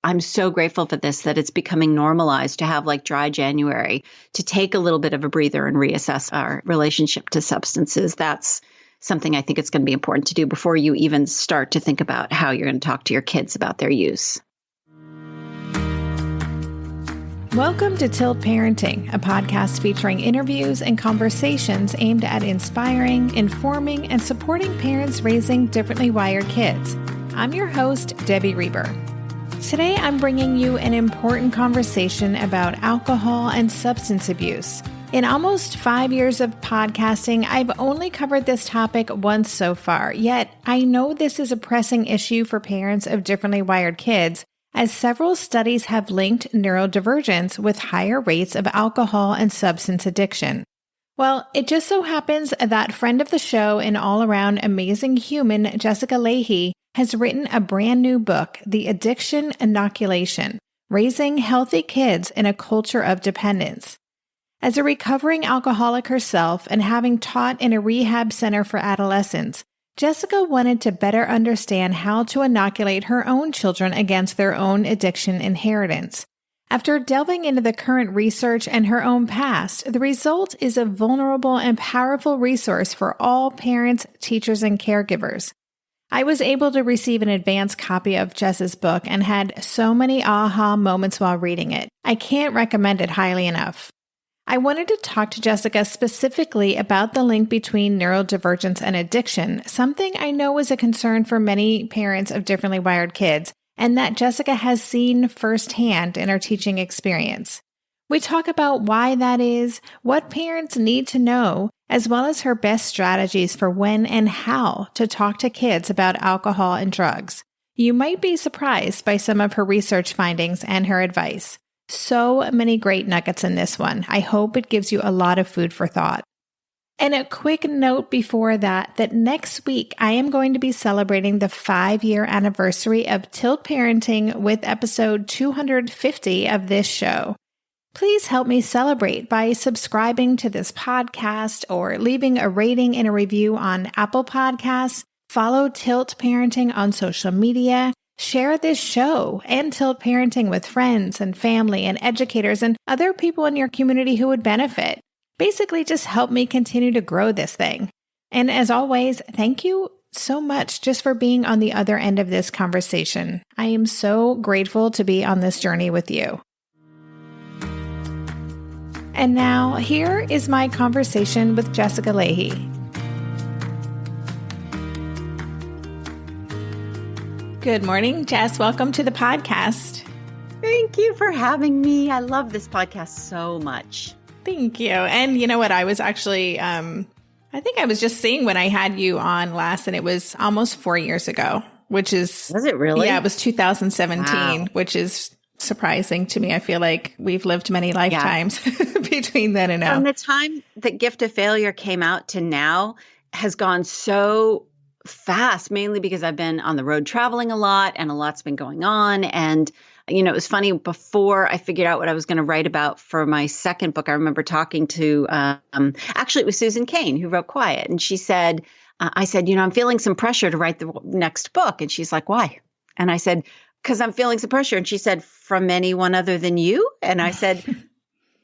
I'm so grateful for this, that it's becoming normalized to have like dry January, to take a little bit of a breather and reassess our relationship to substances. That's something I think it's going to be important to do before you even start to think about how you're going to talk to your kids about their use. Welcome to Tilt Parenting, a podcast featuring interviews and conversations aimed at inspiring, informing, and supporting parents raising differently wired kids. I'm your host, Debbie Reber. Today, I'm bringing you an important conversation about alcohol and substance abuse. In almost 5 years of podcasting, I've only covered this topic once so far, yet I know this is a pressing issue for parents of differently wired kids, as several studies have linked neurodivergence with higher rates of alcohol and substance addiction. Well, it just so happens that friend of the show and all-around amazing human, Jessica Lahey, has written a brand new book, The Addiction Inoculation: Raising Healthy Kids in a Culture of Dependence. As a recovering alcoholic herself and having taught in a rehab center for adolescents, Jessica wanted to better understand how to inoculate her own children against their own addiction inheritance. After delving into the current research and her own past, the result is a vulnerable and powerful resource for all parents, teachers, and caregivers. I was able to receive an advance copy of Jess's book and had so many aha moments while reading it. I can't recommend it highly enough. I wanted to talk to Jessica specifically about the link between neurodivergence and addiction, something I know is a concern for many parents of differently wired kids, and that Jessica has seen firsthand in her teaching experience. We talk about why that is, what parents need to know, as well as her best strategies for when and how to talk to kids about alcohol and drugs. You might be surprised by some of her research findings and her advice. So many great nuggets in this one. I hope it gives you a lot of food for thought. And a quick note before that next week I am going to be celebrating the 5-year anniversary of Tilt Parenting with episode 250 of this show. Please help me celebrate by subscribing to this podcast or leaving a rating and a review on Apple Podcasts. Follow Tilt Parenting on social media. Share this show and Tilt Parenting with friends and family and educators and other people in your community who would benefit. Basically, just help me continue to grow this thing. And as always, thank you so much just for being on the other end of this conversation. I am so grateful to be on this journey with you. And now, here is my conversation with Jessica Lahey. Good morning, Jess. Welcome to the podcast. Thank you for having me. I love this podcast so much. Thank you. And you know what? I was actually, I think I was just seeing when I had you on last, and it was almost 4 years ago, which is... Was it really? Yeah, it was 2017, wow. Which is surprising to me. I feel like we've lived many lifetimes between then and now. From the time that Gift of Failure came out to now has gone so fast, mainly because I've been on the road traveling a lot and a lot's been going on. And, you know, it was funny, before I figured out what I was going to write about for my second book, I remember talking to, actually it was Susan Cain who wrote Quiet. And she said, I said, you know, I'm feeling some pressure to write the next book. And she's like, why? And I said, because I'm feeling some pressure. And she said, from anyone other than you? And I said,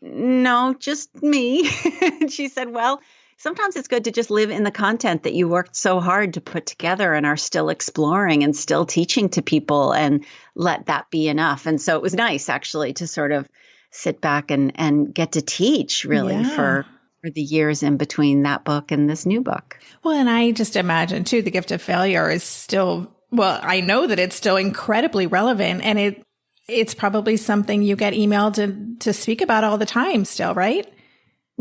no, just me. And she said, well, sometimes it's good to just live in the content that you worked so hard to put together and are still exploring and still teaching to people, and let that be enough. And so it was nice, actually, to sort of sit back and get to teach, really, for the years in between that book and this new book. Well, and I just imagine, too, The Gift of Failure is still, well, I know that it's still incredibly relevant, and it's probably something you get emailed to speak about all the time still, right?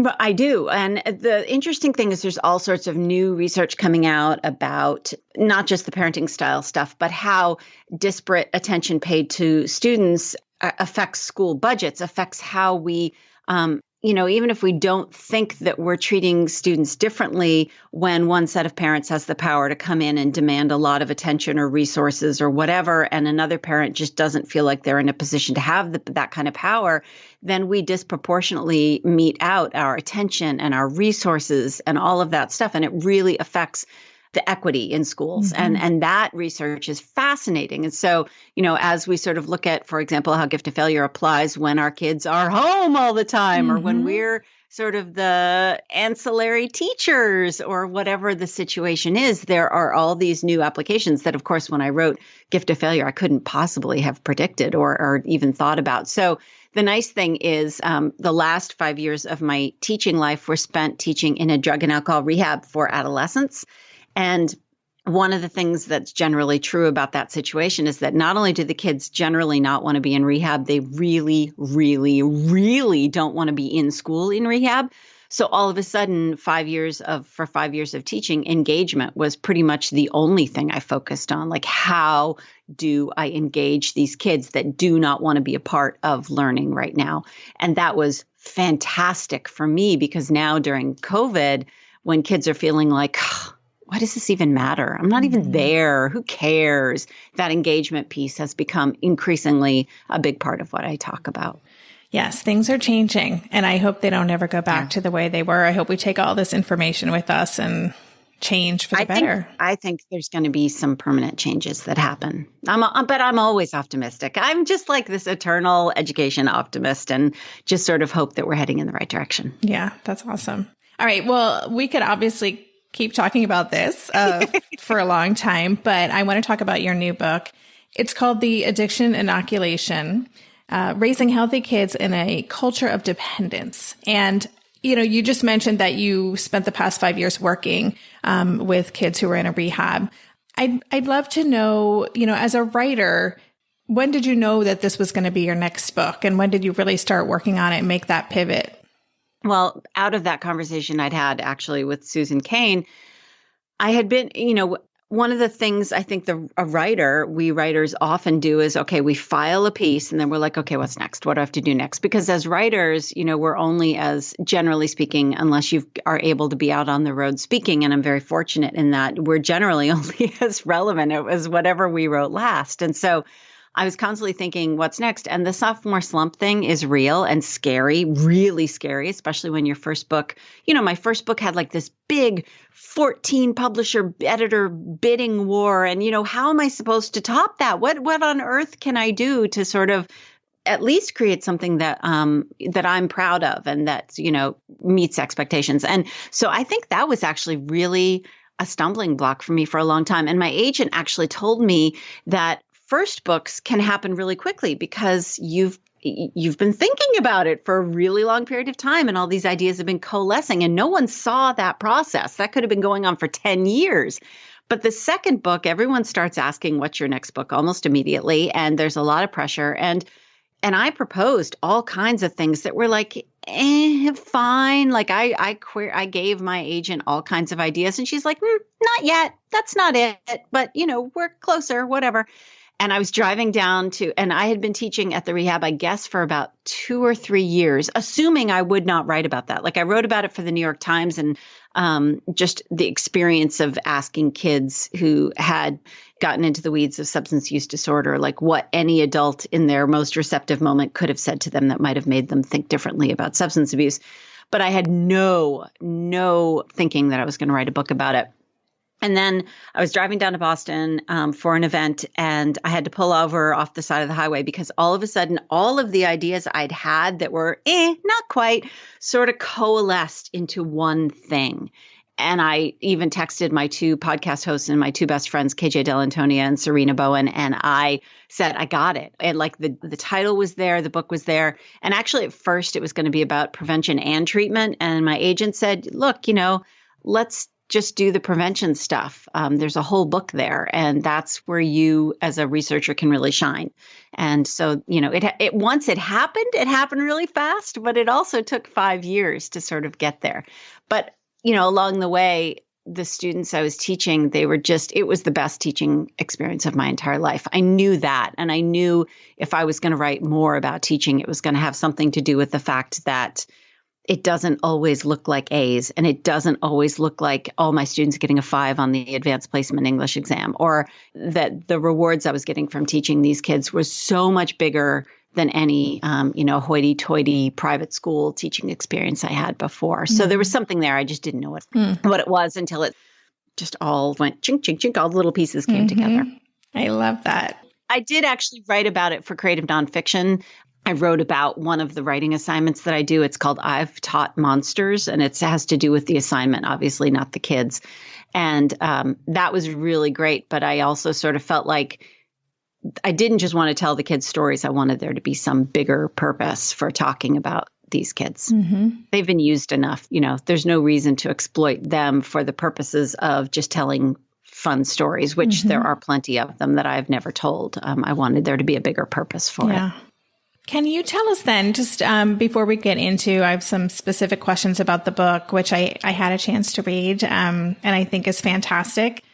But I do. And the interesting thing is there's all sorts of new research coming out about not just the parenting style stuff, but how disparate attention paid to students affects school budgets, affects how we, even if we don't think that we're treating students differently, when one set of parents has the power to come in and demand a lot of attention or resources or whatever, and another parent just doesn't feel like they're in a position to have that kind of power, then we disproportionately mete out our attention and our resources and all of that stuff. And it really affects the equity in schools. And that research is fascinating. And so, as we sort of look at, for example, how gift of failure applies when our kids are home all the time or when we're sort of the ancillary teachers or whatever the situation is, there are all these new applications that, of course, when I wrote Gift of Failure, I couldn't possibly have predicted or even thought about. So the nice thing is the last 5 years of my teaching life were spent teaching in a drug and alcohol rehab for adolescents. And one of the things that's generally true about that situation is that not only do the kids generally not want to be in rehab, they really, really, really don't want to be in school in rehab. So all of a sudden, 5 years of teaching, engagement was pretty much the only thing I focused on. Like, how do I engage these kids that do not want to be a part of learning right now? And that was fantastic for me because now during COVID, when kids are feeling like, why does this even matter? I'm not even there. Who cares? That engagement piece has become increasingly a big part of what I talk about. Yes, things are changing, and I hope they don't ever go back to the way they were. I hope we take all this information with us and change for the better. I think there's going to be some permanent changes that happen. But I'm always optimistic. I'm just like this eternal education optimist and just sort of hope that we're heading in the right direction. Yeah, that's awesome. All right. Well, we could obviously keep talking about this for a long time, but I want to talk about your new book. It's called The Addiction Inoculation, Raising Healthy Kids in a Culture of Dependence. And, you just mentioned that you spent the past 5 years working with kids who were in a rehab. I'd love to know, as a writer, when did you know that this was going to be your next book? And when did you really start working on it and make that pivot? Well, out of that conversation I'd had actually with Susan Cain, I had been, one of the things I think we writers often do is, okay, we file a piece and then we're like, okay, what's next? What do I have to do next? Because as writers, we're only as, generally speaking, unless you are able to be out on the road speaking, and I'm very fortunate in that, we're generally only as relevant as whatever we wrote last. And so I was constantly thinking, what's next? And the sophomore slump thing is real and scary, really scary, especially when your first book, my first book had like this big 14 publisher editor bidding war. And, how am I supposed to top that? What on earth can I do to sort of at least create something that I'm proud of and that, meets expectations? And so I think that was actually really a stumbling block for me for a long time. And my agent actually told me that first books can happen really quickly because you've been thinking about it for a really long period of time and all these ideas have been coalescing and no one saw that process. That could have been going on for 10 years. But the second book, everyone starts asking, what's your next book almost immediately. And there's a lot of pressure. And I proposed all kinds of things that were like, fine. Like I gave my agent all kinds of ideas and she's like, not yet. That's not it. But, we're closer, whatever. And I was driving down and I had been teaching at the rehab, I guess, for about 2 or 3 years, assuming I would not write about that. Like I wrote about it for the New York Times and just the experience of asking kids who had gotten into the weeds of substance use disorder, like what any adult in their most receptive moment could have said to them that might have made them think differently about substance abuse. But I had no thinking that I was going to write a book about it. And then I was driving down to Boston for an event and I had to pull over off the side of the highway because all of a sudden, all of the ideas I'd had that were not quite sort of coalesced into one thing. And I even texted my 2 podcast hosts and my 2 best friends, KJ Dell'Antonia and Serena Bowen. And I said, I got it. And like the title was there, the book was there. And actually at first it was going to be about prevention and treatment. And my agent said, look, let's just do the prevention stuff. There's a whole book there, and that's where you as a researcher can really shine. And so, once it happened really fast, but it also took 5 years to sort of get there. But, along the way, the students I was teaching, it was the best teaching experience of my entire life. I knew that. And I knew if I was going to write more about teaching, it was going to have something to do with the fact that it doesn't always look like A's and it doesn't always look like all my students getting a 5 on the advanced placement English exam, or that the rewards I was getting from teaching these kids was so much bigger than any, hoity-toity private school teaching experience I had before. So there was something there. I just didn't know what it was until it just all went chink, chink, chink. All the little pieces came together. I love that. I did actually write about it for creative nonfiction. I wrote about one of the writing assignments that I do. It's called I've Taught Monsters, and it has to do with the assignment, obviously not the kids. And that was really great. But I also sort of felt like I didn't just want to tell the kids stories. I wanted there to be some bigger purpose for talking about these kids. They've been used enough. There's no reason to exploit them for the purposes of just telling fun stories, which there are plenty of them that I've never told. I wanted there to be a bigger purpose for it. Can you tell us then, just before we get into, I have some specific questions about the book, which I had a chance to read, and I think is fantastic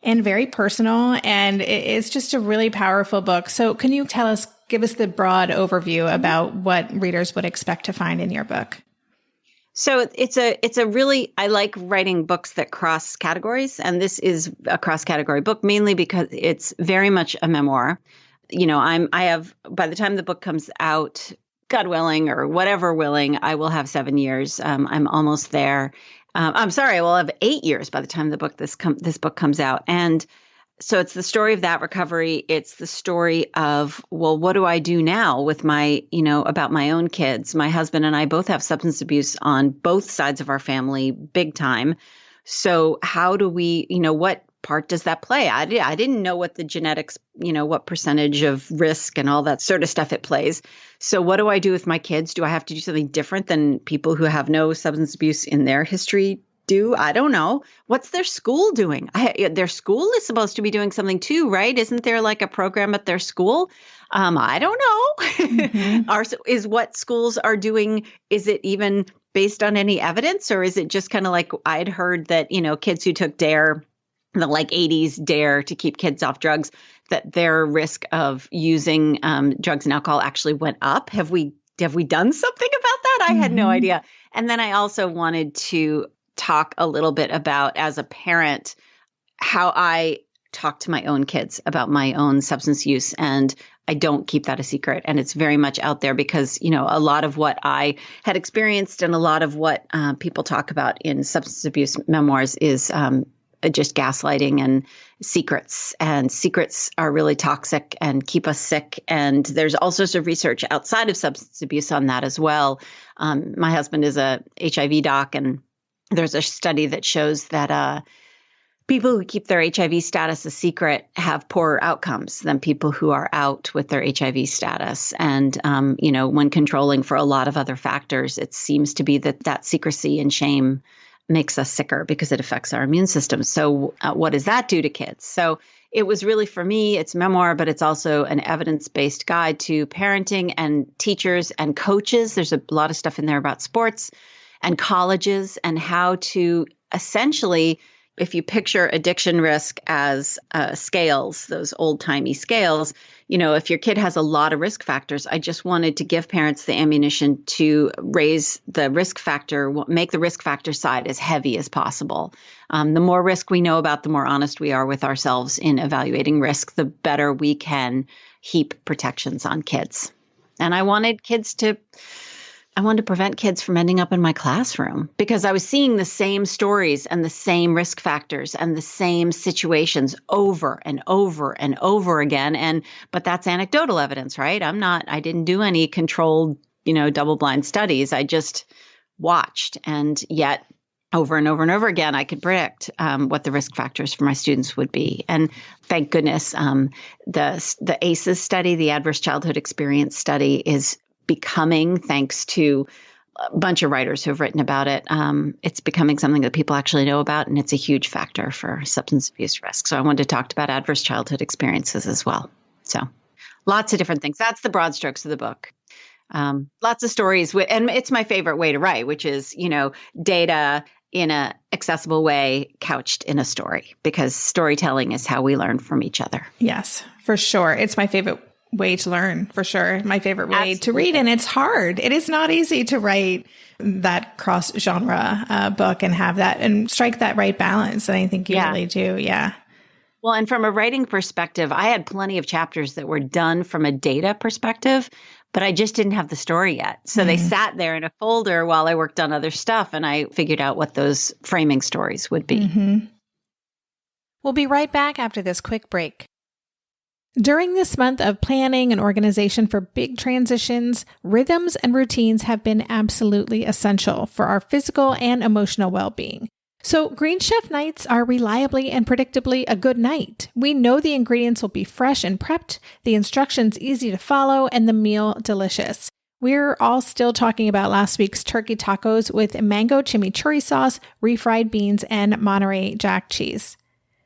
and very personal. And it's just a really powerful book. So can you give us the broad overview about what readers would expect to find in your book? So it's a really, I like writing books that cross categories. And this is a cross category book, mainly because it's very much a memoir. I have, by the time the book comes out, God willing, or whatever willing, I will have 7 years. I'm almost there. I'm sorry, I will have 8 years by the time this book comes out. And so it's the story of that recovery. It's the story of, well, what do I do now with about my own kids? My husband and I both have substance abuse on both sides of our family, big time. So how do we, what part does that play? I didn't know what the genetics, what percentage of risk and all that sort of stuff it plays. So what do I do with my kids? Do I have to do something different than people who have no substance abuse in their history do? I don't know. What's their school doing? Their school is supposed to be doing something too, right? Isn't there like a program at their school? I don't know. Is what schools are doing, is it even based on any evidence, or is it just kind of like I'd heard that, kids who took DARE, the 80s DARE to keep kids off drugs, that their risk of using drugs and alcohol actually went up. Have we done something about that? I had no idea. And then I also wanted to talk a little bit about, as a parent, how I talk to my own kids about my own substance use. And I don't keep that a secret. And it's very much out there because, a lot of what I had experienced and a lot of what people talk about in substance abuse memoirs is just gaslighting and secrets. And secrets are really toxic and keep us sick. And there's all sorts of research outside of substance abuse on that as well. My husband is a HIV doc, and there's a study that shows that people who keep their HIV status a secret have poorer outcomes than people who are out with their HIV status. And, when controlling for a lot of other factors, it seems to be that secrecy and shame makes us sicker because it affects our immune system. So what does that do to kids? So it was really, for me, it's memoir, but it's also an evidence-based guide to parenting and teachers and coaches. There's a lot of stuff in there about sports and colleges and how to essentially, if you picture addiction risk as scales, those old-timey scales, if your kid has a lot of risk factors, I just wanted to give parents the ammunition to raise the risk factor, make the risk factor side as heavy as possible. The more risk we know about, the more honest we are with ourselves in evaluating risk, the better we can heap protections on kids. And I wanted to prevent kids from ending up in my classroom because I was seeing the same stories and the same risk factors and the same situations over and over and over again. But that's anecdotal evidence, right? I didn't do any controlled, double-blind studies. I just watched. And yet over and over and over again, I could predict what the risk factors for my students would be. And thank goodness, the ACEs study, the Adverse Childhood Experience study, is becoming, thanks to a bunch of writers who have written about it, it's becoming something that people actually know about, and it's a huge factor for substance abuse risk. So I wanted to talk about adverse childhood experiences as well. So lots of different things. That's the broad strokes of the book. Lots of stories, and it's my favorite way to write, which is, data in a accessible way couched in a story, because storytelling is how we learn from each other. Yes, for sure. It's my favorite way to learn, for sure. My favorite way to read. And it's hard. It is not easy to write that cross genre book and have that and strike that right balance. And I think you really do. Yeah. Well, and from a writing perspective, I had plenty of chapters that were done from a data perspective, but I just didn't have the story yet. So they sat there in a folder while I worked on other stuff, and I figured out what those framing stories would be. We'll be right back after this quick break. During this month of planning and organization for big transitions, rhythms and routines have been absolutely essential for our physical and emotional well-being. So Green Chef nights are reliably and predictably a good night. We know the ingredients will be fresh and prepped, the instructions easy to follow, and the meal delicious. We're all still talking about last week's turkey tacos with mango chimichurri sauce, refried beans, and Monterey Jack cheese.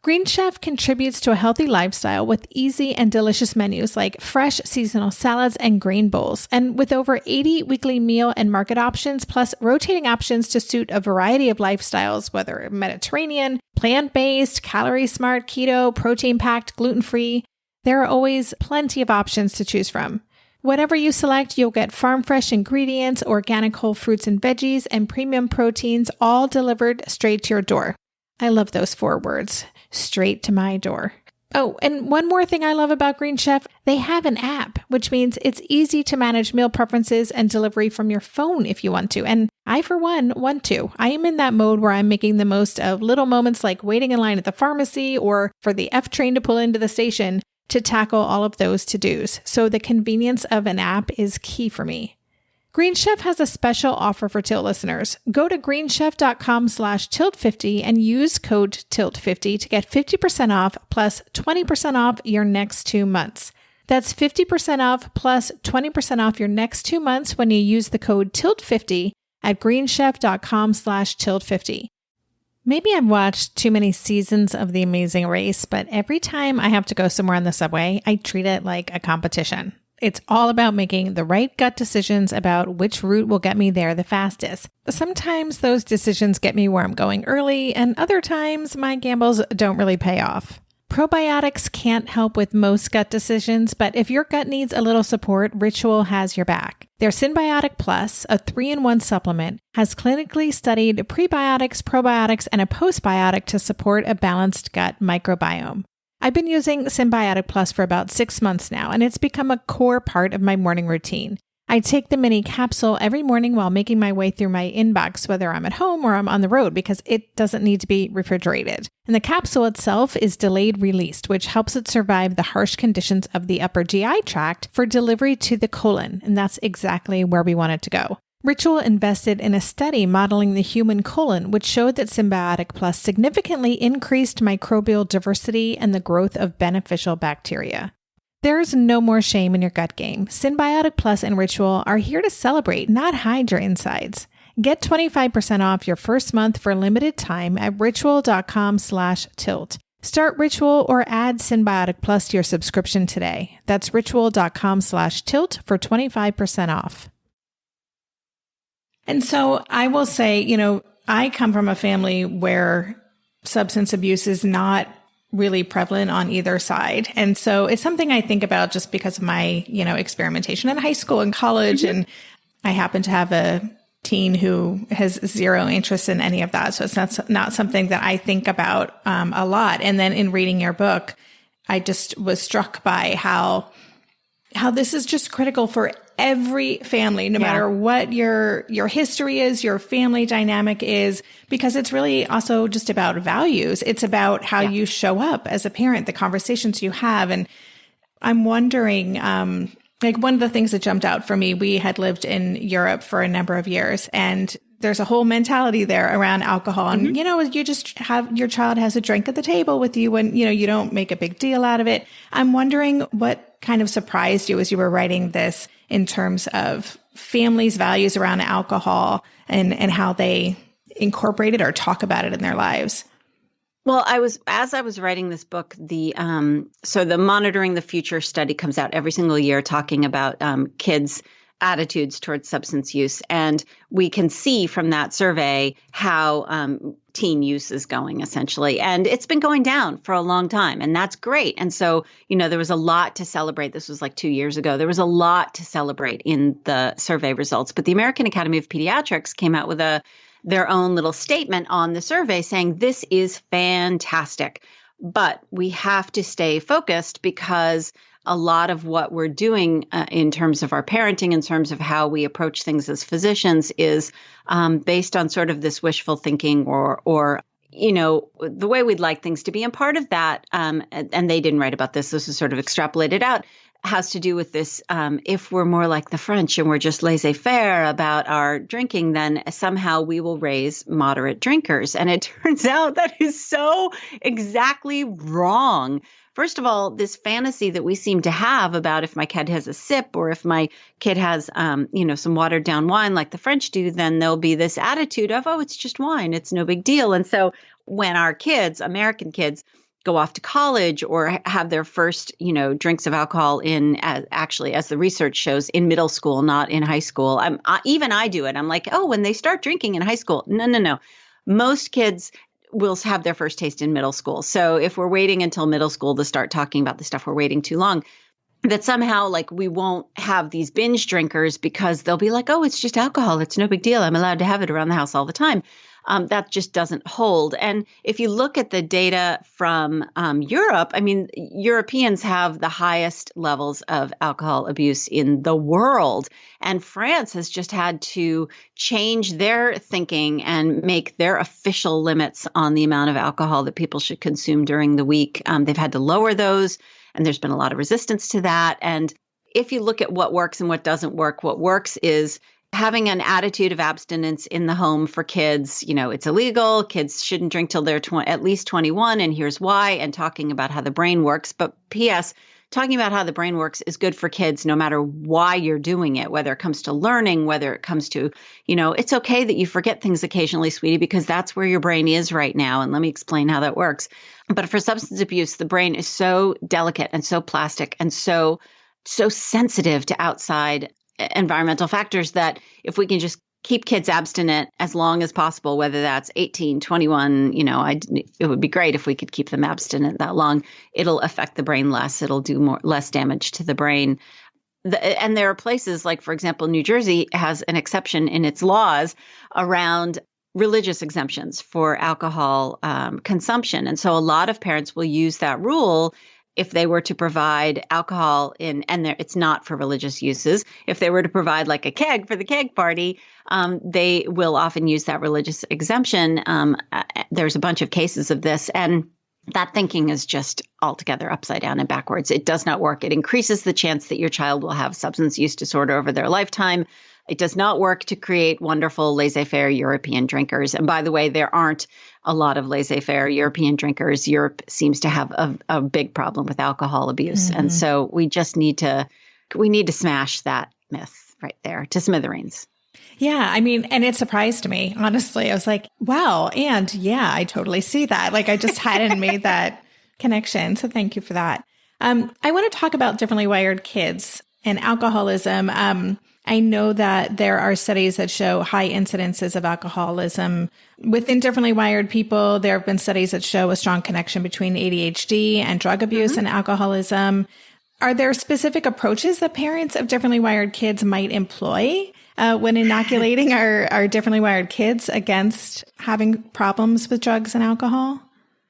Green Chef contributes to a healthy lifestyle with easy and delicious menus like fresh seasonal salads and grain bowls. And with over 80 weekly meal and market options, plus rotating options to suit a variety of lifestyles, whether Mediterranean, plant-based, calorie-smart, keto, protein-packed, gluten-free, there are always plenty of options to choose from. Whatever you select, you'll get farm-fresh ingredients, organic whole fruits and veggies, and premium proteins, all delivered straight to your door. I love those 4 words, straight to my door. Oh, and one more thing I love about Green Chef, they have an app, which means it's easy to manage meal preferences and delivery from your phone if you want to. And I, for one, want to. I am in that mode where I'm making the most of little moments like waiting in line at the pharmacy or for the F train to pull into the station to tackle all of those to-dos. So the convenience of an app is key for me. Green Chef has a special offer for Tilt listeners. Go to greenchef.com/tilt50 and use code TILT50 to get 50% off plus 20% off your next 2 months. That's 50% off plus 20% off your next 2 months when you use the code TILT50 at greenchef.com/tilt50. Maybe I've watched too many seasons of The Amazing Race, but every time I have to go somewhere on the subway, I treat it like a competition. It's all about making the right gut decisions about which route will get me there the fastest. Sometimes those decisions get me where I'm going early, and other times my gambles don't really pay off. Probiotics can't help with most gut decisions, but if your gut needs a little support, Ritual has your back. Their Synbiotic Plus, a 3-in-1 supplement, has clinically studied prebiotics, probiotics, and a postbiotic to support a balanced gut microbiome. I've been using Synbiotic Plus for about 6 months now, and it's become a core part of my morning routine. I take the mini capsule every morning while making my way through my inbox, whether I'm at home or I'm on the road, because it doesn't need to be refrigerated. And the capsule itself is delayed released, which helps it survive the harsh conditions of the upper GI tract for delivery to the colon, and that's exactly where we want it to go. Ritual invested in a study modeling the human colon, which showed that Synbiotic Plus significantly increased microbial diversity and the growth of beneficial bacteria. There's no more shame in your gut game. Synbiotic Plus and Ritual are here to celebrate, not hide your insides. Get 25% off your first month for limited time at ritual.com/tilt. Start Ritual or add Synbiotic Plus to your subscription today. That's ritual.com/tilt for 25% off. And so I will say, I come from a family where substance abuse is not really prevalent on either side. And so it's something I think about just because of my, experimentation in high school and college. Mm-hmm. And I happen to have a teen who has zero interest in any of that. So it's not something that I think about a lot. And then in reading your book, I just was struck by how this is just critical for every family, no matter what your history is, your family dynamic is, because it's really also just about values. It's about how you show up as a parent, the conversations you have. And I'm wondering, one of the things that jumped out for me, we had lived in Europe for a number of years, and there's a whole mentality there around alcohol. And, mm-hmm. You just have your child has a drink at the table with you and, you don't make a big deal out of it. I'm wondering what kind of surprised you as you were writing this in terms of families' values around alcohol and how they incorporate it or talk about it in their lives. Well, as I was writing this book, the Monitoring the Future study comes out every single year talking about kids' attitudes towards substance use. And we can see from that survey how teen use is going, essentially. And it's been going down for a long time, and that's great. And so, there was a lot to celebrate. This was like 2 years ago. There was a lot to celebrate in the survey results. But the American Academy of Pediatrics came out with their own little statement on the survey saying, this is fantastic. But we have to stay focused because a lot of what we're doing in terms of our parenting, in terms of how we approach things as physicians is based on sort of this wishful thinking or the way we'd like things to be. And part of that, and they didn't write about this, this was sort of extrapolated out, has to do with this. If we're more like the French and we're just laissez-faire about our drinking, then somehow we will raise moderate drinkers. And it turns out that is so exactly wrong. First of all, this fantasy that we seem to have about if my kid has a sip or if my kid has, some watered down wine like the French do, then there'll be this attitude of, oh, it's just wine. It's no big deal. And so when our kids, American kids, go off to college or have their first, drinks of alcohol as the research shows, in middle school, not in high school. Even I do it. I'm like, oh, when they start drinking in high school. No. Most kids will have their first taste in middle school. So if we're waiting until middle school to start talking about the stuff, we're waiting too long. That somehow we won't have these binge drinkers because they'll be like, oh, it's just alcohol. It's no big deal. I'm allowed to have it around the house all the time. That just doesn't hold. And if you look at the data from Europe, Europeans have the highest levels of alcohol abuse in the world. And France has just had to change their thinking and make their official limits on the amount of alcohol that people should consume during the week. They've had to lower those, and there's been a lot of resistance to that. And if you look at what works and what doesn't work, what works is having an attitude of abstinence in the home for kids. It's illegal. Kids shouldn't drink till they're at least 21, and here's why, and talking about how the brain works. But P.S., talking about how the brain works is good for kids no matter why you're doing it, whether it comes to learning, whether it comes to, it's okay that you forget things occasionally, sweetie, because that's where your brain is right now. And let me explain how that works. But for substance abuse, the brain is so delicate and so plastic and so sensitive to outside environmental factors that if we can just keep kids abstinent as long as possible, whether that's 18, 21, it would be great if we could keep them abstinent that long. It'll affect the brain less. It'll do less damage to the brain. And there are places like, for example, New Jersey has an exception in its laws around religious exemptions for alcohol consumption. And so a lot of parents will use that rule if they were to provide alcohol it's not for religious uses. If they were to provide like a keg for the keg party, they will often use that religious exemption. There's a bunch of cases of this, and that thinking is just altogether upside down and backwards. It does not work. It increases the chance that your child will have substance use disorder over their lifetime. It does not work to create wonderful laissez-faire European drinkers. And by the way, there aren't a lot of laissez-faire European drinkers. Europe seems to have a big problem with alcohol abuse. Mm-hmm. And so we just need to smash that myth right there to smithereens. Yeah. And it surprised me, honestly. I was like, wow. And yeah, I totally see that. I just hadn't made that connection. So thank you for that. I want to talk about differently wired kids and alcoholism. I know that there are studies that show high incidences of alcoholism within differently wired people. There have been studies that show a strong connection between ADHD and drug abuse mm-hmm. and alcoholism. Are there specific approaches that parents of differently wired kids might employ when inoculating our differently wired kids against having problems with drugs and alcohol?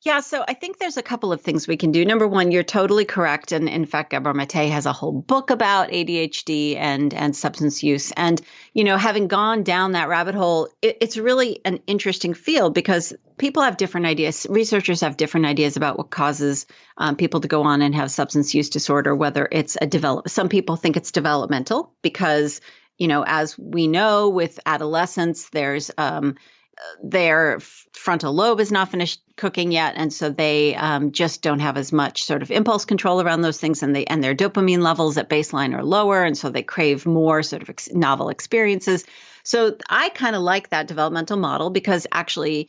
Yeah, so I think there's a couple of things we can do. Number one, you're totally correct. And in fact, Gabor Mate has a whole book about ADHD and substance use. And, having gone down that rabbit hole, it's really an interesting field because people have different ideas. Researchers have different ideas about what causes people to go on and have substance use disorder, whether it's some people think it's developmental because, as we know with adolescents, there's their frontal lobe is not finished cooking yet. And so they just don't have as much sort of impulse control around those things. And their dopamine levels at baseline are lower. And so they crave more sort of novel experiences. So I kind of like that developmental model because actually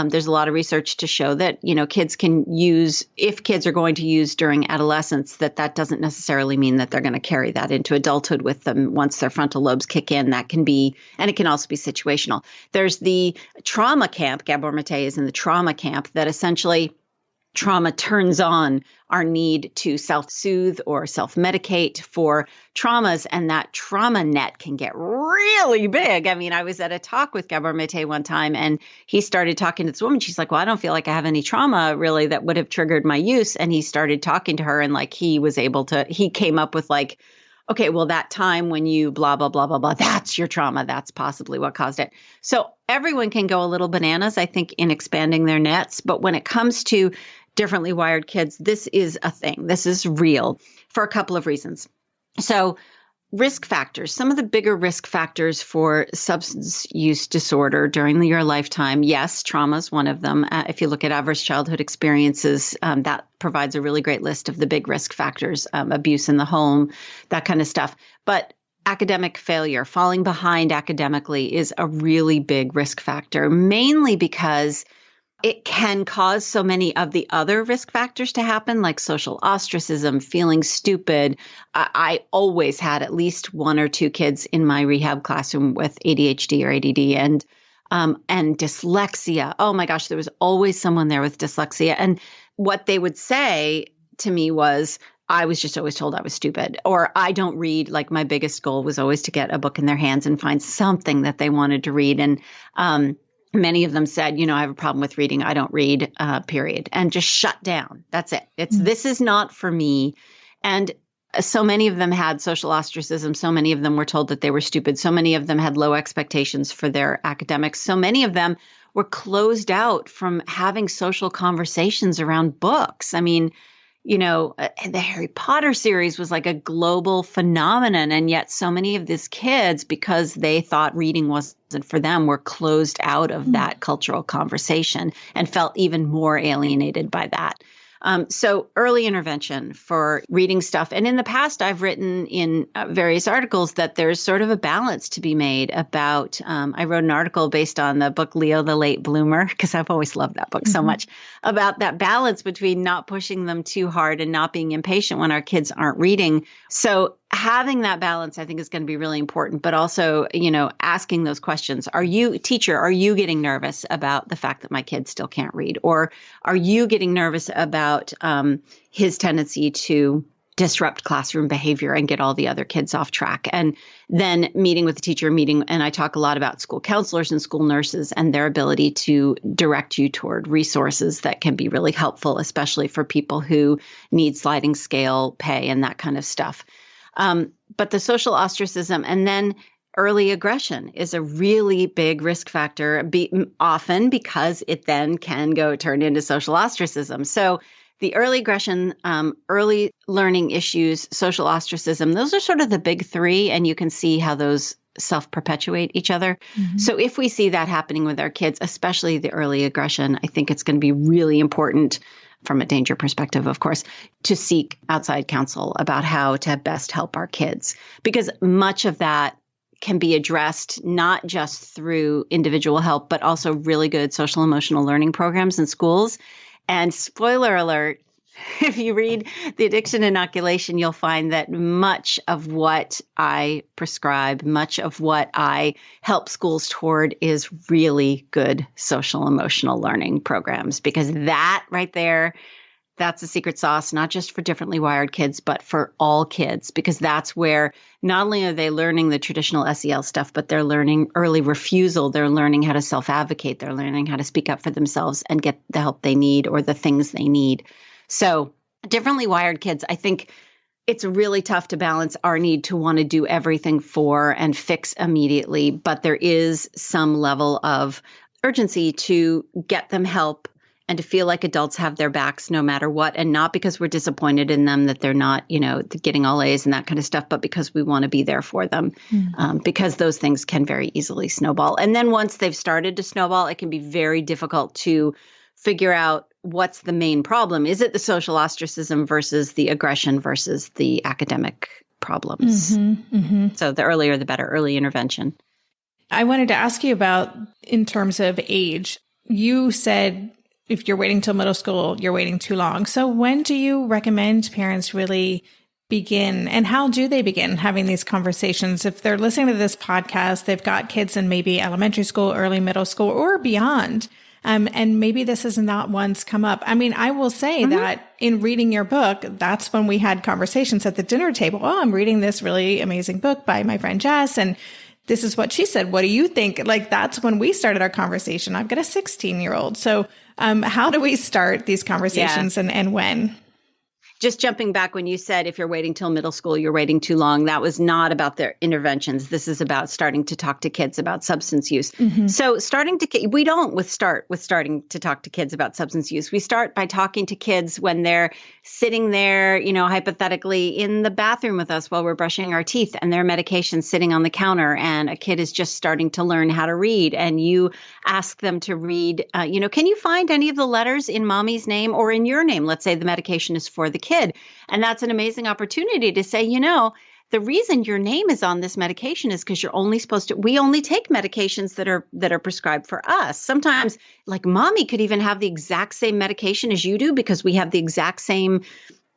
there's a lot of research to show that, kids can use, if kids are going to use during adolescence, that doesn't necessarily mean that they're going to carry that into adulthood with them once their frontal lobes kick in. That can be, and it can also be situational. There's the trauma camp. Gabor Mate is in the trauma camp that essentially trauma turns on our need to self-soothe or self-medicate for traumas, and that trauma net can get really big. I was at a talk with Gabor Mate one time, and he started talking to this woman. She's like, well, I don't feel like I have any trauma really that would have triggered my use. And he started talking to her, and he came up with okay, well, that time when you blah, blah, blah, blah, blah, that's your trauma. That's possibly what caused it. So everyone can go a little bananas, I think, in expanding their nets. But when it comes to differently wired kids, this is a thing. This is real for a couple of reasons. So risk factors, some of the bigger risk factors for substance use disorder during your lifetime. Yes, trauma is one of them. If you look at adverse childhood experiences, that provides a really great list of the big risk factors, abuse in the home, that kind of stuff. But academic failure, falling behind academically is a really big risk factor, mainly because it can cause so many of the other risk factors to happen, like social ostracism, feeling stupid. I always had at least one or two kids in my rehab classroom with ADHD or ADD and dyslexia. Oh my gosh, there was always someone there with dyslexia. And what they would say to me was, I was just always told I was stupid, or I don't read. Like my biggest goal was always to get a book in their hands and find something that they wanted to read. And many of them said, I have a problem with reading. I don't read, period. And just shut down. That's it. This is not for me. And so many of them had social ostracism. So many of them were told that they were stupid. So many of them had low expectations for their academics. So many of them were closed out from having social conversations around books. I mean, the Harry Potter series was like a global phenomenon. And yet so many of these kids, because they thought reading wasn't for them, were closed out of that cultural conversation and felt even more alienated by that. So early intervention for reading stuff. And in the past, I've written in various articles that there's sort of a balance to be made about, I wrote an article based on the book Leo the Late Bloomer, because I've always loved that book so much, about that balance between not pushing them too hard and not being impatient when our kids aren't reading. So having that balance, I think, is going to be really important, but also, asking those questions. Are you getting nervous about the fact that my kid still can't read? Or are you getting nervous about his tendency to disrupt classroom behavior and get all the other kids off track? And then meeting with the teacher, and I talk a lot about school counselors and school nurses and their ability to direct you toward resources that can be really helpful, especially for people who need sliding scale pay and that kind of stuff. But the social ostracism and then early aggression is a really big risk factor, often because it then can turn into social ostracism. So the early aggression, early learning issues, social ostracism, those are sort of the big three, and you can see how those self-perpetuate each other. So if we see that happening with our kids, especially the early aggression, I think it's going to be really important, from a danger perspective, of course, to seek outside counsel about how to best help our kids, because much of that can be addressed not just through individual help, but also really good social emotional learning programs in schools. And spoiler alert, if you read the Addiction Inoculation, you'll find that much of what I prescribe, much of what I help schools toward is really good social emotional learning programs, because that right there, that's the secret sauce, not just for differently wired kids, but for all kids, because that's where not only are they learning the traditional SEL stuff, but they're learning early refusal. They're learning how to self-advocate. They're learning how to speak up for themselves and get the help they need or the things they need. So differently wired kids, I think it's really tough to balance our need to want to do everything for and fix immediately, but there is some level of urgency to get them help and to feel like adults have their backs no matter what, and not because we're disappointed in them that they're not, getting all A's and that kind of stuff, but because we want to be there for them, because those things can very easily snowball. And then once they've started to snowball, it can be very difficult to figure out what's the main problem. Is it the social ostracism versus the aggression versus the academic problems? So the earlier, the better, early intervention. I wanted to ask you about, in terms of age, you said if you're waiting till middle school, you're waiting too long. So when do you recommend parents really begin, and how do they begin having these conversations? If they're listening to this podcast, they've got kids in maybe elementary school, early middle school, or beyond. And maybe this has not once come up. I mean, I will say that in reading your book, that's when we had conversations at the dinner table. Oh, I'm reading this really amazing book by my friend Jess, and this is what she said. What do you think? Like, that's when we started our conversation. I've got a 16-year-old. So how do we start these conversations and when? just jumping back when you said if you're waiting till middle school, you're waiting too long, that was not about their interventions. This is about starting to talk to kids about substance use. So we don't start with starting to talk to kids about substance use. We start by talking to kids when they're sitting there, hypothetically in the bathroom with us while we're brushing our teeth and their medication sitting on the counter, and a kid is just starting to learn how to read, and you ask them to read, can you find any of the letters in mommy's name or in your name? Let's say the medication is for the kid. And that's an amazing opportunity to say, the reason your name is on this medication is because we only take medications that are prescribed for us. Sometimes, like mommy could even have the exact same medication as you do because we have the exact same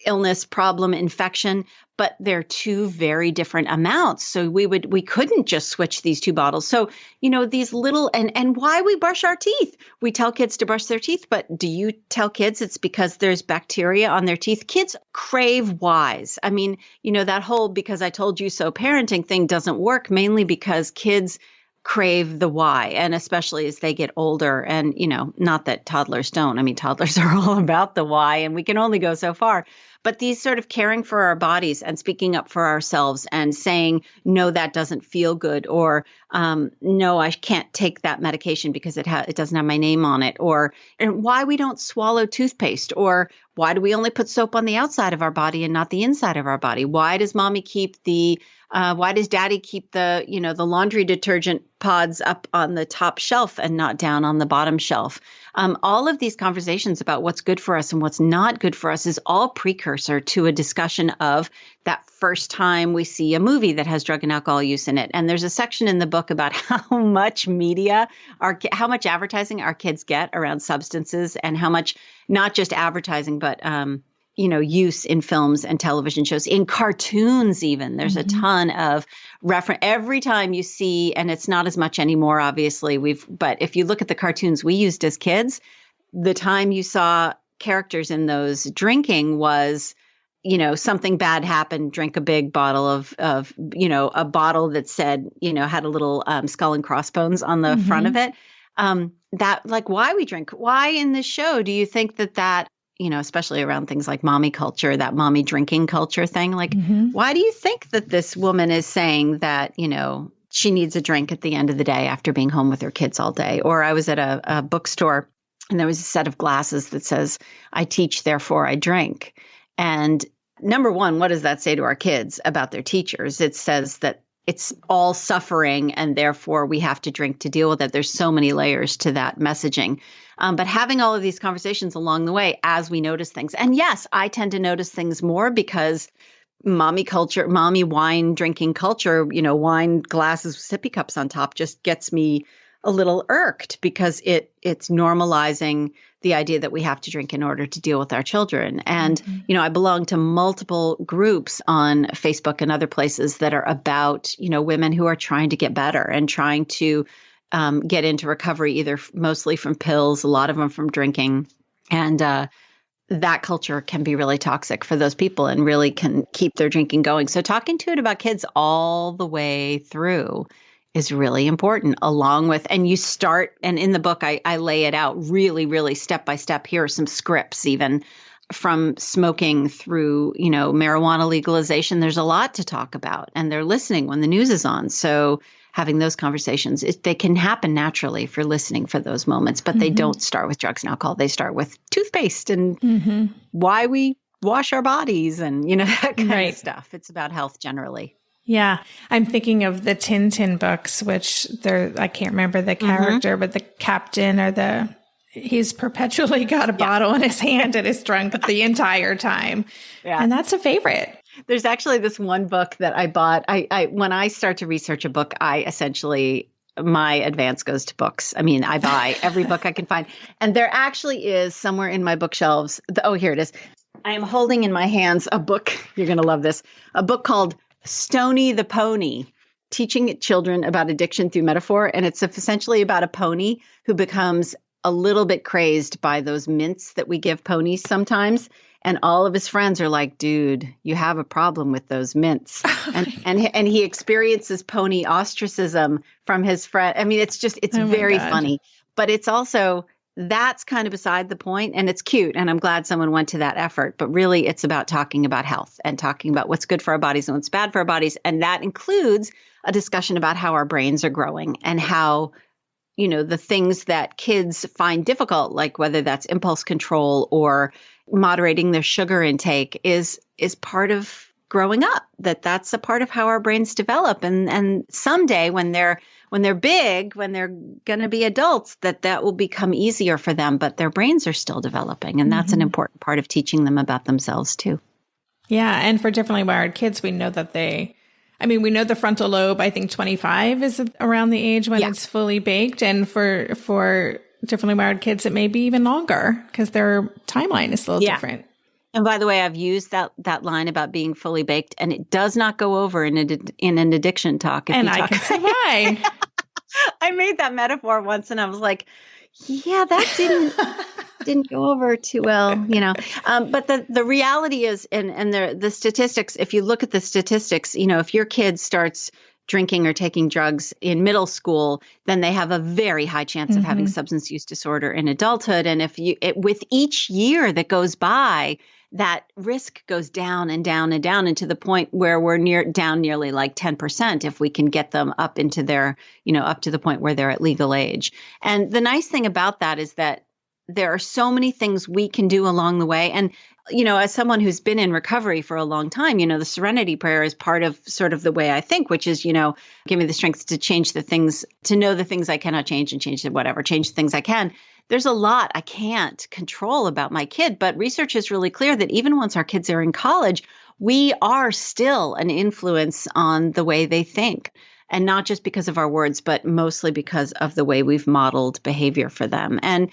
illness, problem, infection, but they're two very different amounts. So we couldn't just switch these two bottles. So, these little, and why we brush our teeth. We tell kids to brush their teeth, but do you tell kids it's because there's bacteria on their teeth? Kids crave whys. I mean, that whole because I told you so parenting thing doesn't work, mainly because kids crave the why, and especially as they get older. And, not that toddlers don't. I mean, toddlers are all about the why, and we can only go so far. But these sort of caring for our bodies and speaking up for ourselves and saying, no, that doesn't feel good, or no, I can't take that medication because it doesn't have my name on it, and why we don't swallow toothpaste, or why do we only put soap on the outside of our body and not the inside of our body? Why does mommy keep why does daddy keep the laundry detergent pods up on the top shelf and not down on the bottom shelf? All of these conversations about what's good for us and what's not good for us is all precursor to a discussion of that first time we see a movie that has drug and alcohol use in it. And there's a section in the book about how much how much advertising our kids get around substances, and how much, not just advertising, but use in films and television shows, in cartoons even. There's a ton of reference every time you see, and it's not as much anymore, obviously. But if you look at the cartoons we used as kids, the time you saw characters in those drinking was, something bad happened, drink a big bottle of a bottle that said, had a little skull and crossbones on the front of it. That, like, why we drink, why in this show do you think that especially around things like mommy culture, that mommy drinking culture thing, like, why do you think that this woman is saying that, she needs a drink at the end of the day after being home with her kids all day? Or I was at a bookstore and there was a set of glasses that says, I teach, therefore I drink. And number one, what does that say to our kids about their teachers? It says that it's all suffering and therefore we have to drink to deal with it. There's so many layers to that messaging. But having all of these conversations along the way as we notice things. And yes, I tend to notice things more because mommy culture, mommy wine drinking culture, wine glasses with sippy cups on top just gets me a little irked because it's normalizing the idea that we have to drink in order to deal with our children. And, I belong to multiple groups on Facebook and other places that are about, women who are trying to get better and trying to get into recovery, either mostly from pills, a lot of them from drinking. And that culture can be really toxic for those people and really can keep their drinking going. So talking to it about kids all the way through is really important, along with, and you start, and in the book, I lay it out really, really step by step. Here are some scripts, even from smoking through, marijuana legalization. There's a lot to talk about, and they're listening when the news is on. So having those conversations, they can happen naturally if you're listening for those moments, but they don't start with drugs and alcohol. They start with toothpaste and why we wash our bodies and, that kind of stuff. It's about health generally. Yeah. I'm thinking of the Tintin books, which I can't remember the character, but the captain or he's perpetually got a bottle in his hand and is drunk the entire time. Yeah. And that's a favorite. There's actually this one book that I bought. I when I start to research a book, my advance goes to books. I mean, I buy every book I can find. And there actually is somewhere in my bookshelves. Here it is. I am holding in my hands a book. You're going to love this. A book called Stony the Pony, Teaching Children About Addiction Through Metaphor. And it's essentially about a pony who becomes a little bit crazed by those mints that we give ponies sometimes. And all of his friends are like, dude, you have a problem with those mints. And he experiences pony ostracism from his friend. I mean, it's very funny, but it's also that's kind of beside the point, and it's cute, and I'm glad someone went to that effort, but really it's about talking about health and talking about what's good for our bodies and what's bad for our bodies. And that includes a discussion about how our brains are growing and how, the things that kids find difficult, like whether that's impulse control or moderating their sugar intake is part of growing up, that's a part of how our brains develop. And someday when they're big, when they're going to be adults, that will become easier for them, but their brains are still developing. And that's an important part of teaching them about themselves too. Yeah. And for differently wired kids, we know that we know the frontal lobe, I think 25 is around the age when it's fully baked. And for differently wired kids, it may be even longer because their timeline is a little different. And by the way, I've used that line about being fully baked, and it does not go over in an addiction talk. And I can see why. I made that metaphor once, and I was like, "Yeah, that didn't go over too well," But the reality is, and the statistics. If you look at the statistics, if your kid starts drinking or taking drugs in middle school, then they have a very high chance of having substance use disorder in adulthood. And with each year that goes by, that risk goes down and down and down, and to the point where we're down nearly like 10% if we can get them up into their, up to the point where they're at legal age. And the nice thing about that is that there are so many things we can do along the way. And, as someone who's been in recovery for a long time, the serenity prayer is part of sort of the way I think, which is, give me the strength to change the things, to know the things I cannot change and change the things I can. There's a lot I can't control about my kid, but research is really clear that even once our kids are in college, we are still an influence on the way they think. And not just because of our words, but mostly because of the way we've modeled behavior for them. And,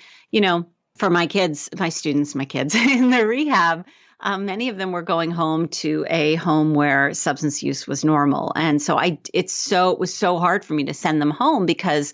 for my kids in the rehab, many of them were going home to a home where substance use was normal. And so it was so hard for me to send them home because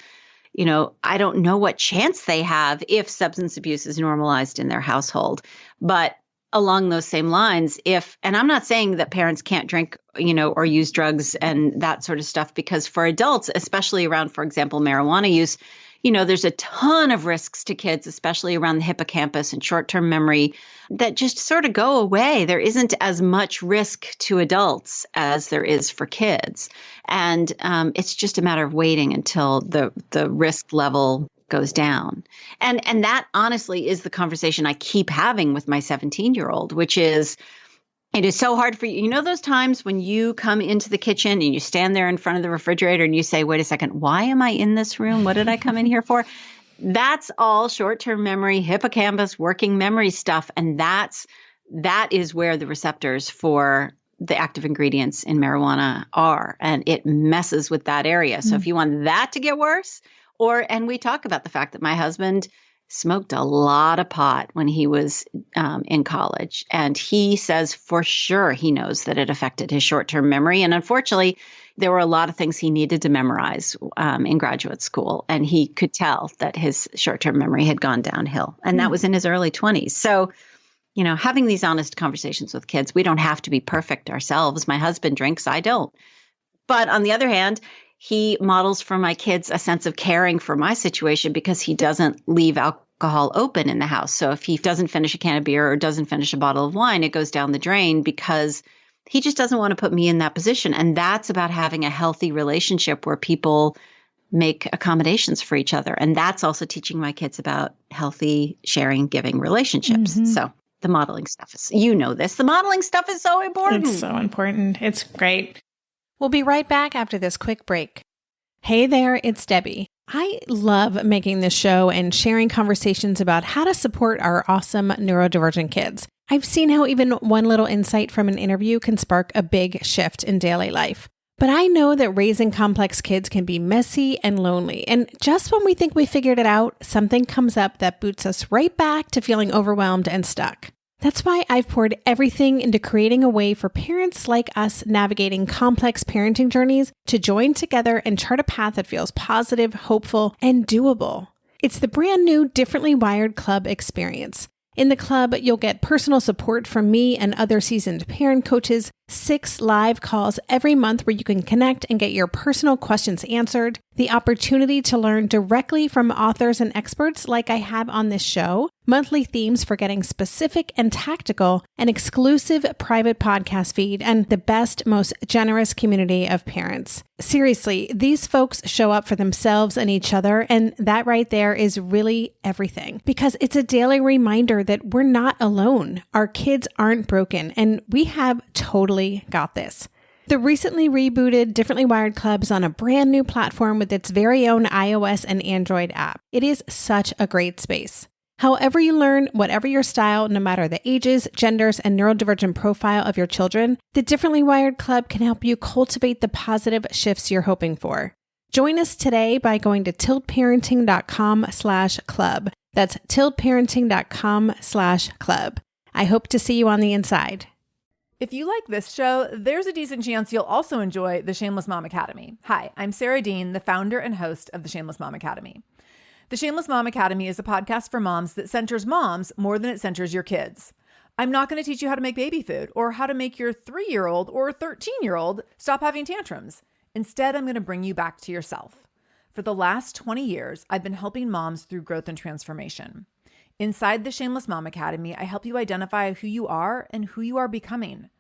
I don't know what chance they have if substance abuse is normalized in their household. But along those same lines, and I'm not saying that parents can't drink, or use drugs and that sort of stuff, because for adults, especially around, for example, marijuana use, there's a ton of risks to kids, especially around the hippocampus and short-term memory, that just sort of go away. There isn't as much risk to adults as there is for kids. And it's just a matter of waiting until the risk level goes down. And that honestly is the conversation I keep having with my 17-year-old, which is, it is so hard for you. Those times when you come into the kitchen and you stand there in front of the refrigerator and you say, wait a second, why am I in this room? What did I come in here for? That's all short-term memory, hippocampus, working memory stuff. And that is where the receptors for the active ingredients in marijuana are. And it messes with that area. So if you want that to get worse, and we talk about the fact that my husband smoked a lot of pot when he was in college. And he says for sure he knows that it affected his short-term memory. And unfortunately, there were a lot of things he needed to memorize in graduate school. And he could tell that his short-term memory had gone downhill. And that was in his early 20s. So, having these honest conversations with kids, we don't have to be perfect ourselves. My husband drinks, I don't. But on the other hand, he models for my kids a sense of caring for my situation because he doesn't leave alcohol open in the house. So if he doesn't finish a can of beer or doesn't finish a bottle of wine, it goes down the drain because he just doesn't want to put me in that position. And that's about having a healthy relationship where people make accommodations for each other. And that's also teaching my kids about healthy sharing, giving relationships. So the modeling stuff is, the modeling stuff is so important. It's so important. It's great. We'll be right back after this quick break. Hey there, it's Debbie. I love making this show and sharing conversations about how to support our awesome neurodivergent kids. I've seen how even one little insight from an interview can spark a big shift in daily life. But I know that raising complex kids can be messy and lonely. And just when we think we figured it out, something comes up that boots us right back to feeling overwhelmed and stuck. That's why I've poured everything into creating a way for parents like us navigating complex parenting journeys to join together and chart a path that feels positive, hopeful, and doable. It's the brand new Differently Wired Club experience. In the club, you'll get personal support from me and other seasoned parent coaches, 6 live calls every month where you can connect and get your personal questions answered, the opportunity to learn directly from authors and experts like I have on this show, monthly themes for getting specific and tactical, an exclusive private podcast feed, and the best, most generous community of parents. Seriously, these folks show up for themselves and each other, and that right there is really everything, because it's a daily reminder that we're not alone. Our kids aren't broken, and we have totally got this. The recently rebooted Differently Wired Club is on a brand new platform with its very own iOS and Android app. It is such a great space. However you learn, whatever your style, no matter the ages, genders, and neurodivergent profile of your children, the Differently Wired Club can help you cultivate the positive shifts you're hoping for. Join us today by going to tiltparenting.com/club. That's tiltparenting.com/club. I hope to see you on the inside. If you like this show, there's a decent chance you'll also enjoy the Shameless Mom Academy. Hi, I'm Sarah Dean, the founder and host of the Shameless Mom Academy. The Shameless Mom Academy is a podcast for moms that centers moms more than it centers your kids. I'm not going to teach you how to make baby food or how to make your 3-year-old or 13-year-old stop having tantrums. Instead, I'm going to bring you back to yourself. For the last 20 years, I've been helping moms through growth and transformation. Inside the Shameless Mom Academy, I help you identify who you are and who you are becoming.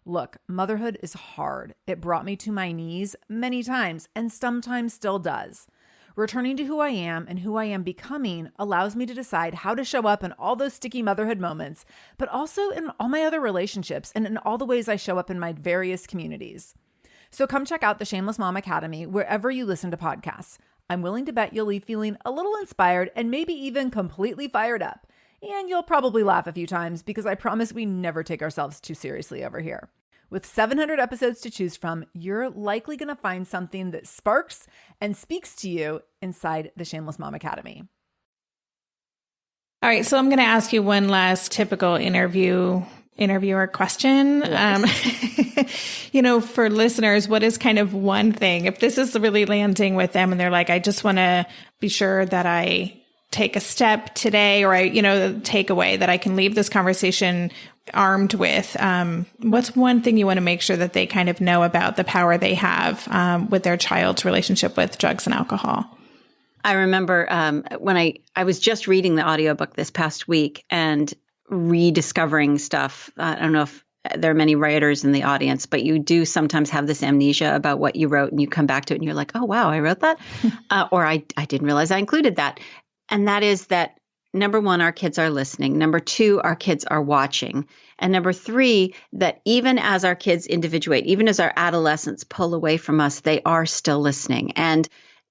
Look, motherhood is hard. It brought me to my knees many times and sometimes still does. Returning to who I am and who I am becoming allows me to decide how to show up in all those sticky motherhood moments, but also in all my other relationships and in all the ways I show up in my various communities. So come check out the Shameless Mom Academy wherever you listen to podcasts. I'm willing to bet you'll leave feeling a little inspired and maybe even completely fired up. And you'll probably laugh a few times because I promise we never take ourselves too seriously over here. With 700 episodes to choose from, you're likely going to find something that sparks and speaks to you inside the Shameless Mom Academy. All right, so I'm going to ask you one last typical interviewer question. Yes. For listeners, what is kind of one thing, if this is really landing with them and they're like, I just want to be sure that I take a step today, or take away that I can leave this conversation armed with, what's one thing you want to make sure that they kind of know about the power they have with their child's relationship with drugs and alcohol? I remember when I was just reading the audiobook this past week and rediscovering stuff. I don't know if there are many writers in the audience, but you do sometimes have this amnesia about what you wrote, and you come back to it and you're like, oh, wow, I wrote that. Or I didn't realize I included that. And that is that, number one, our kids are listening. Number two, our kids are watching. And number three, that even as our kids individuate, even as our adolescents pull away from us, they are still listening. And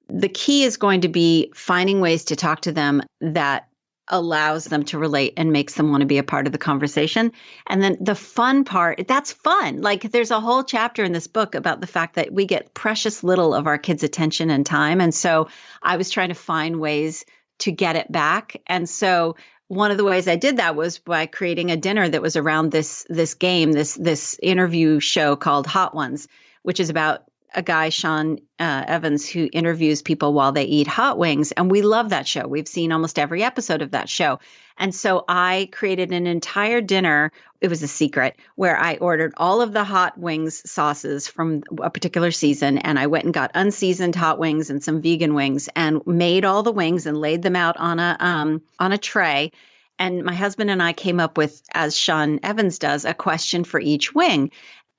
the key is going to be finding ways to talk to them that allows them to relate and makes them want to be a part of the conversation. And then the fun part, that's fun. Like, there's a whole chapter in this book about the fact that we get precious little of our kids' attention and time. And so I was trying to find ways to get it back. And so one of the ways I did that was by creating a dinner that was around this game, this interview show called Hot Ones, which is about a guy, Sean Evans, who interviews people while they eat hot wings. And we love that show. We've seen almost every episode of that show. And so I created an entire dinner. It was a secret, where I ordered all of the hot wings sauces from a particular season. And I went and got unseasoned hot wings and some vegan wings and made all the wings and laid them out on a tray. And my husband and I came up with, as Sean Evans does, a question for each wing.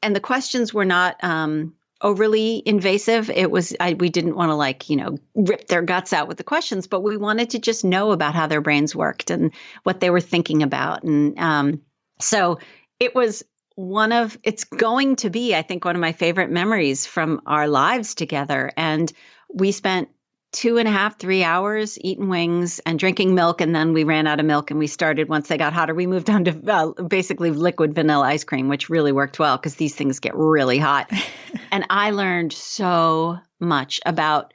And the questions were not overly invasive. It was, we didn't want to rip their guts out with the questions, but we wanted to just know about how their brains worked and what they were thinking about. And so it was it's going to be, I think, one of my favorite memories from our lives together. And we spent 2.5, 3 hours eating wings and drinking milk. And then we ran out of milk and we started, once they got hotter, we moved on to basically liquid vanilla ice cream, which really worked well because these things get really hot. And I learned so much about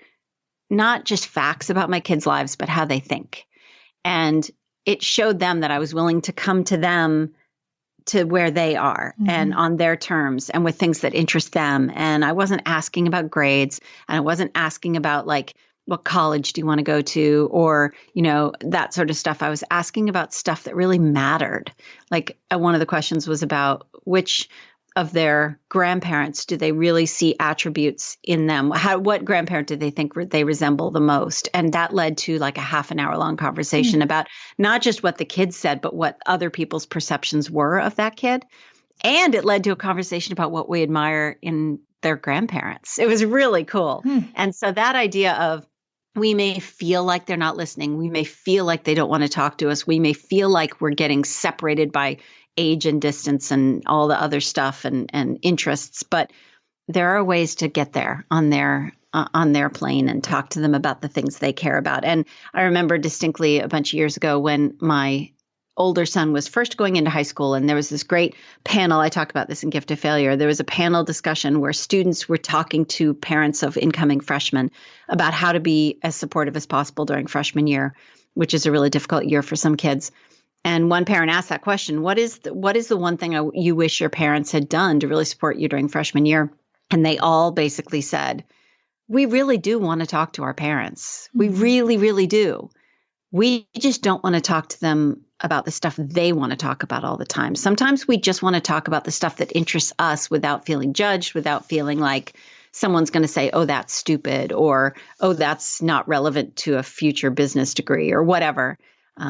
not just facts about my kids' lives, but how they think. And it showed them that I was willing to come to them to where they are and on their terms and with things that interest them. And I wasn't asking about grades, and I wasn't asking about what college do you want to go to, or, that sort of stuff. I was asking about stuff that really mattered. Like, one of the questions was about which of their grandparents do they really see attributes in them? What grandparent do they think they resemble the most? And that led to like a half an hour long conversation about not just what the kids said, but what other people's perceptions were of that kid. And it led to a conversation about what we admire in their grandparents. It was really cool. And so that idea of we may feel like they're not listening. We may feel like they don't want to talk to us. We may feel like we're getting separated by age and distance and all the other stuff and interests. But there are ways to get there on their plane and talk to them about the things they care about. And I remember distinctly a bunch of years ago when my older son was first going into high school, and there was this great panel. I talk about this in Gift of Failure. There was a panel discussion where students were talking to parents of incoming freshmen about how to be as supportive as possible during freshman year, which is a really difficult year for some kids. And one parent asked that question, what is the one thing you wish your parents had done to really support you during freshman year? And they all basically said, we really do want to talk to our parents. We really, really do. We just don't want to talk to them about the stuff they want to talk about all the time. Sometimes we just want to talk about the stuff that interests us without feeling judged, without feeling like someone's going to say, oh, that's stupid, or, oh, that's not relevant to a future business degree or whatever.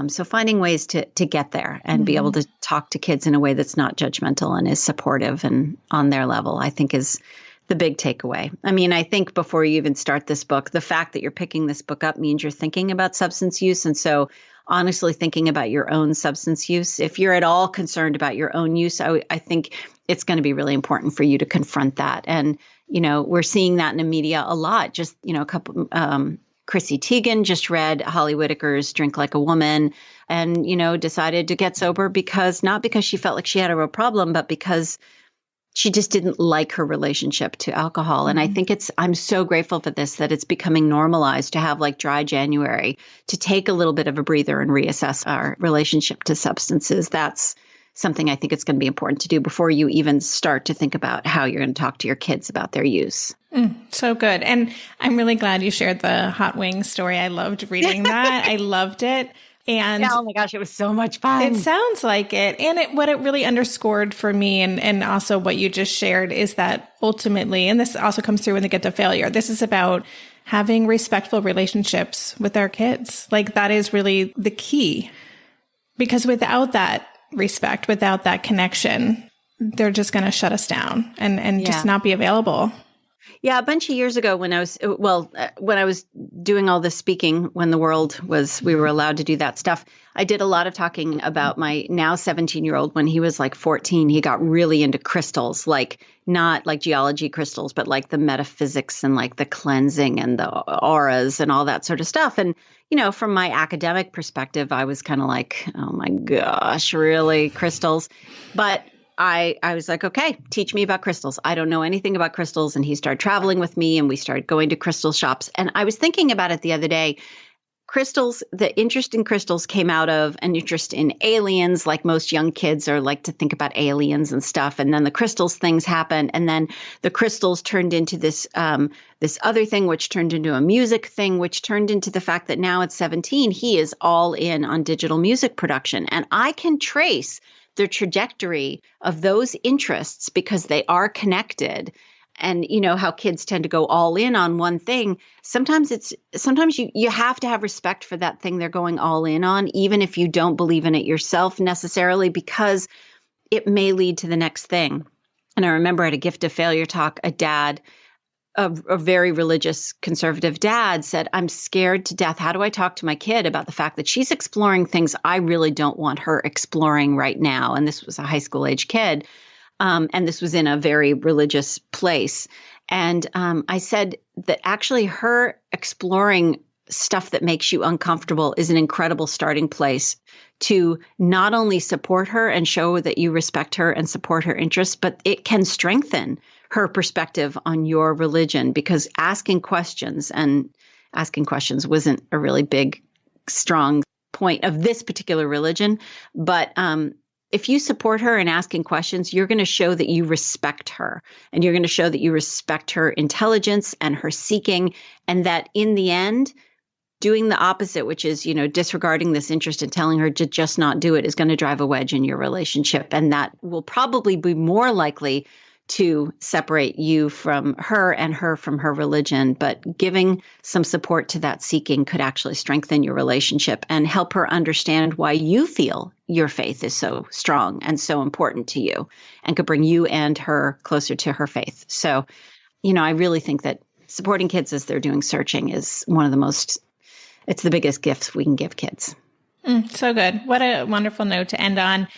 So finding ways to get there and be able to talk to kids in a way that's not judgmental and is supportive and on their level, I think is the big takeaway. I mean, I think before you even start this book, the fact that you're picking this book up means you're thinking about substance use. And so honestly thinking about your own substance use, if you're at all concerned about your own use, I think it's going to be really important for you to confront that. And, we're seeing that in the media a lot. Just, a couple, Chrissy Teigen just read Holly Whitaker's Drink Like a Woman and, decided to get sober not because she felt like she had a real problem, but because she just didn't like her relationship to alcohol. And I think I'm so grateful for this, that it's becoming normalized to have like dry January, to take a little bit of a breather and reassess our relationship to substances. That's something I think it's going to be important to do before you even start to think about how you're going to talk to your kids about their use. So good. And I'm really glad you shared the hot wings story. I loved reading that. I loved it. And oh my gosh, it was so much fun. It sounds like it. And what it really underscored for me and also what you just shared is that ultimately, and this also comes through in the Gift of Failure, this is about having respectful relationships with our kids. Like that is really the key, because without that respect, without that connection, they're just going to shut us down and just not be available. Yeah, a bunch of years ago when I was doing all this speaking, when we were allowed to do that stuff, I did a lot of talking about my now 17-year-old. When he was like 14, he got really into crystals, like not like geology crystals, but like the metaphysics and like the cleansing and the auras and all that sort of stuff. And, from my academic perspective, I was kind of like, oh my gosh, really, crystals? But I was like, okay, teach me about crystals. I don't know anything about crystals. And he started traveling with me and we started going to crystal shops. And I was thinking about it the other day. Crystals, the interest in crystals came out of an interest in aliens, like most young kids are like to think about aliens and stuff. And then the crystals things happened. And then the crystals turned into this other thing, which turned into a music thing, which turned into the fact that now at 17, he is all in on digital music production. And I can trace the trajectory of those interests because they are connected. And how kids tend to go all in on one thing. Sometimes you have to have respect for that thing they're going all in on, even if you don't believe in it yourself necessarily, because it may lead to the next thing. And I remember at a Gift of Failure talk, a dad, a very religious conservative dad, said, I'm scared to death. How do I talk to my kid about the fact that she's exploring things I really don't want her exploring right now? And this was a high school age kid. And this was in a very religious place. And I said that actually her exploring stuff that makes you uncomfortable is an incredible starting place to not only support her and show that you respect her and support her interests, but it can strengthen her perspective on your religion, because asking questions wasn't a really big, strong point of this particular religion. But if you support her in asking questions, you're going to show that you respect her, and you're going to show that you respect her intelligence and her seeking, and that in the end, doing the opposite, which is, disregarding this interest and telling her to just not do it, is going to drive a wedge in your relationship. And that will probably be more likely to separate you from her and her from her religion. But giving some support to that seeking could actually strengthen your relationship and help her understand why you feel your faith is so strong and so important to you, and could bring you and her closer to her faith. So, I really think that supporting kids as they're doing searching is it's the biggest gift we can give kids. So good. What a wonderful note to end on.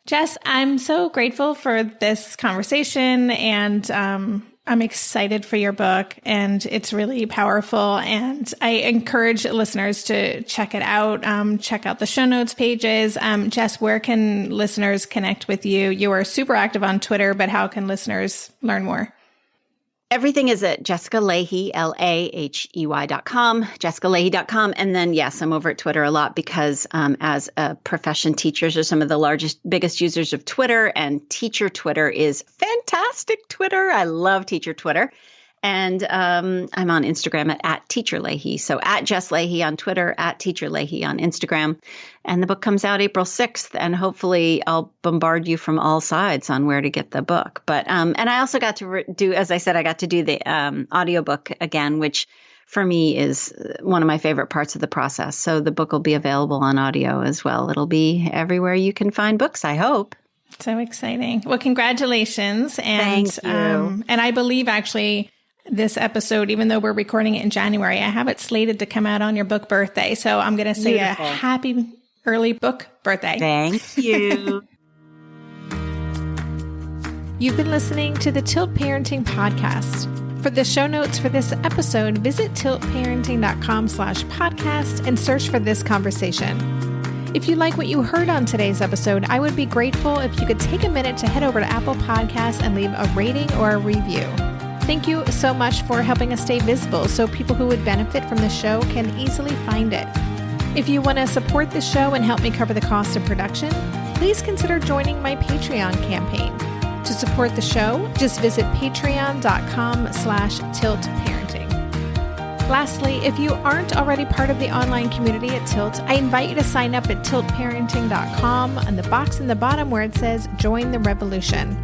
Jess, I'm so grateful for this conversation, and I'm excited for your book, and it's really powerful. And I encourage listeners to check it out. Check out the show notes pages. Jess, where can listeners connect with you? You are super active on Twitter, but how can listeners learn more? Everything is at Jessica Lahey, LAHEY.com, JessicaLahey.com. And then, yes, I'm over at Twitter a lot because as a profession, teachers are some of the biggest users of Twitter, and teacher Twitter is fantastic Twitter. I love teacher Twitter. And I'm on Instagram at Teacher Lahey. So at Jess Lahey on Twitter, at Teacher Lahey on Instagram. And the book comes out April 6th. And hopefully I'll bombard you from all sides on where to get the book. But and I also got to do, as I said, I got to do the audiobook again, which for me is one of my favorite parts of the process. So the book will be available on audio as well. It'll be everywhere you can find books, I hope. So exciting. Well, congratulations. And, Thank you. And I believe actually this episode, even though we're recording it in January, I have it slated to come out on your book birthday. So I'm going to say Beautiful. A happy early book birthday. Thank you. You've been listening to the Tilt Parenting Podcast. For the show notes for this episode, visit tiltparenting.com/podcast and search for this conversation. If you like what you heard on today's episode, I would be grateful if you could take a minute to head over to Apple Podcasts and leave a rating or a review. Thank you so much for helping us stay visible so people who would benefit from the show can easily find it. If you want to support the show and help me cover the cost of production, please consider joining my Patreon campaign. To support the show, just visit patreon.com/tiltparenting. Lastly, if you aren't already part of the online community at Tilt, I invite you to sign up at tiltparenting.com on the box in the bottom where it says Join the Revolution.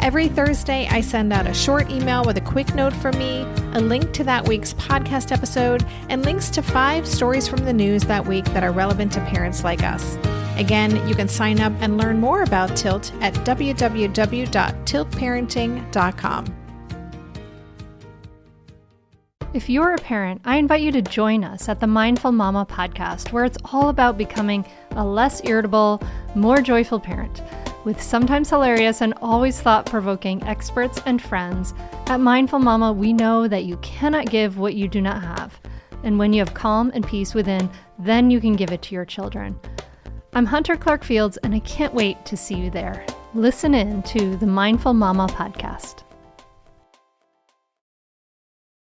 Every Thursday, I send out a short email with a quick note from me, a link to that week's podcast episode, and links to 5 stories from the news that week that are relevant to parents like us. Again, you can sign up and learn more about Tilt at www.tiltparenting.com. If you're a parent, I invite you to join us at the Mindful Mama podcast, where it's all about becoming a less irritable, more joyful parent. With sometimes hilarious and always thought-provoking experts and friends, at Mindful Mama, we know that you cannot give what you do not have. And when you have calm and peace within, then you can give it to your children. I'm Hunter Clark Fields, and I can't wait to see you there. Listen in to the Mindful Mama podcast.